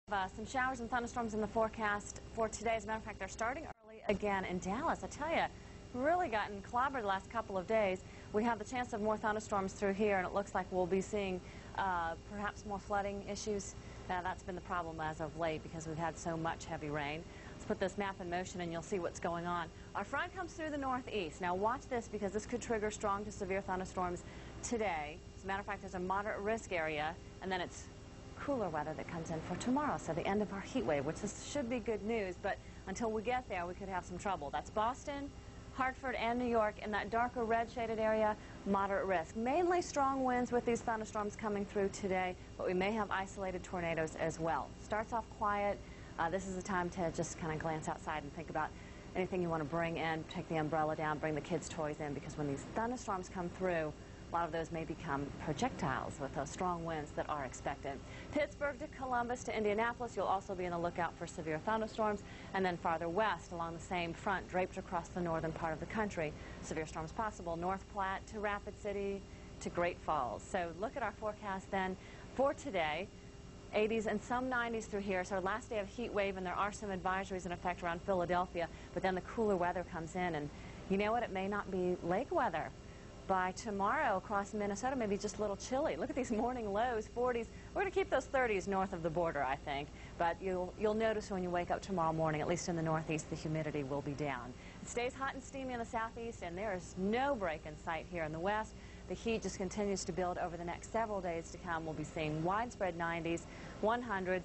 Some showers and thunderstorms in the forecast for today. As a matter of fact, they're starting early again in Dallas. I tell you, really gotten clobbered the last couple of days. We have the chance of more thunderstorms through here, and it looks like we'll be seeing perhaps more flooding issues. That's been the problem as of late because we've had so much heavy rain. Let's put this map in motion and you'll see what's going on. Our front comes through the northeast. Now watch this because this could trigger strong to severe thunderstorms today. As a matter of fact, there's a moderate risk area, and then it's cooler weather that comes in for tomorrow, so the end of our heat wave, which should be good news, but until we get there, we could have some trouble. That's Boston, Hartford, and New York. In that darker red shaded area, moderate risk. Mainly strong winds with these thunderstorms coming through today, but we may have isolated tornadoes as well. Starts off quiet. This is the time to just kind of glance outside and think about anything you want to bring in. Take the umbrella down, bring the kids' toys in, because when these thunderstorms come through, a lot of those may become projectiles with those strong winds that are expected. Pittsburgh to Columbus to Indianapolis, you'll also be on the lookout for severe thunderstorms. And then farther west along the same front, draped across the northern part of the country, severe storms possible. North Platte to Rapid City to Great Falls. So look at our forecast then for today. 80s and some 90s through here. So our last day of heat wave, and there are some advisories in effect around Philadelphia. But then the cooler weather comes in, and you know what? It may not be lake weather. By tomorrow across Minnesota, maybe just a little chilly. Look at these morning lows, 40s. We're going to keep those 30s north of the border, I think. But you'll notice when you wake up tomorrow morning, at least in the northeast, the humidity will be down. It stays hot and steamy in the southeast, and there is no break in sight here in the west. The heat just continues to build over the next several days to come. We'll be seeing widespread 90s, 100s.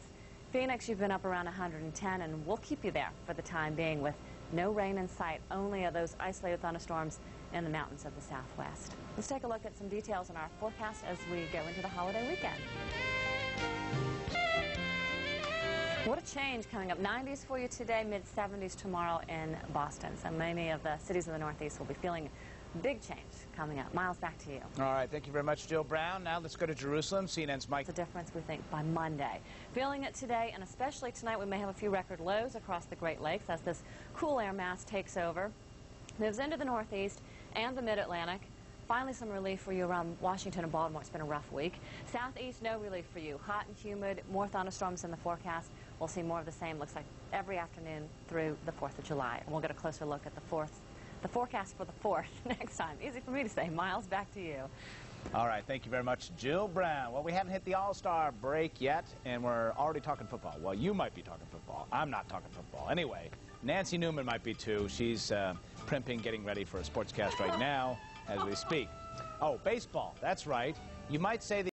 Phoenix, you've been up around 110, and we'll keep you there for the time being with no rain in sight, only those isolated thunderstorms in the mountains of the southwest. Let's take a look at some details in our forecast as we go into the holiday weekend. What a change coming up. 90s for you today, mid-70s tomorrow in Boston. So many of the cities of the Northeast will be feeling big change coming up. Miles, back to you. All right, thank you very much, Jill Brown. Now let's go to Jerusalem. CNN's Mike. The difference, we think, by Monday. Feeling it today, and especially tonight, we may have a few record lows across the Great Lakes as this cool air mass takes over, moves into the Northeast and the Mid-Atlantic. Finally, some relief for you around Washington and Baltimore. It's been a rough week. Southeast, no relief for you. Hot and humid, more thunderstorms in the forecast. We'll see more of the same, looks like, every afternoon through the 4th of July. And we'll get a closer look at the forecast for the 4th next time. Easy for me to say. Miles, back to you. All right, thank you very much, Jill Brown. Well, we haven't hit the All-Star break yet, and we're already talking football. Well, you might be talking football. I'm not talking football. Anyway, Nancy Newman might be too. She's primping, getting ready for a sportscast right now as we speak. Oh, baseball. That's right. You might say that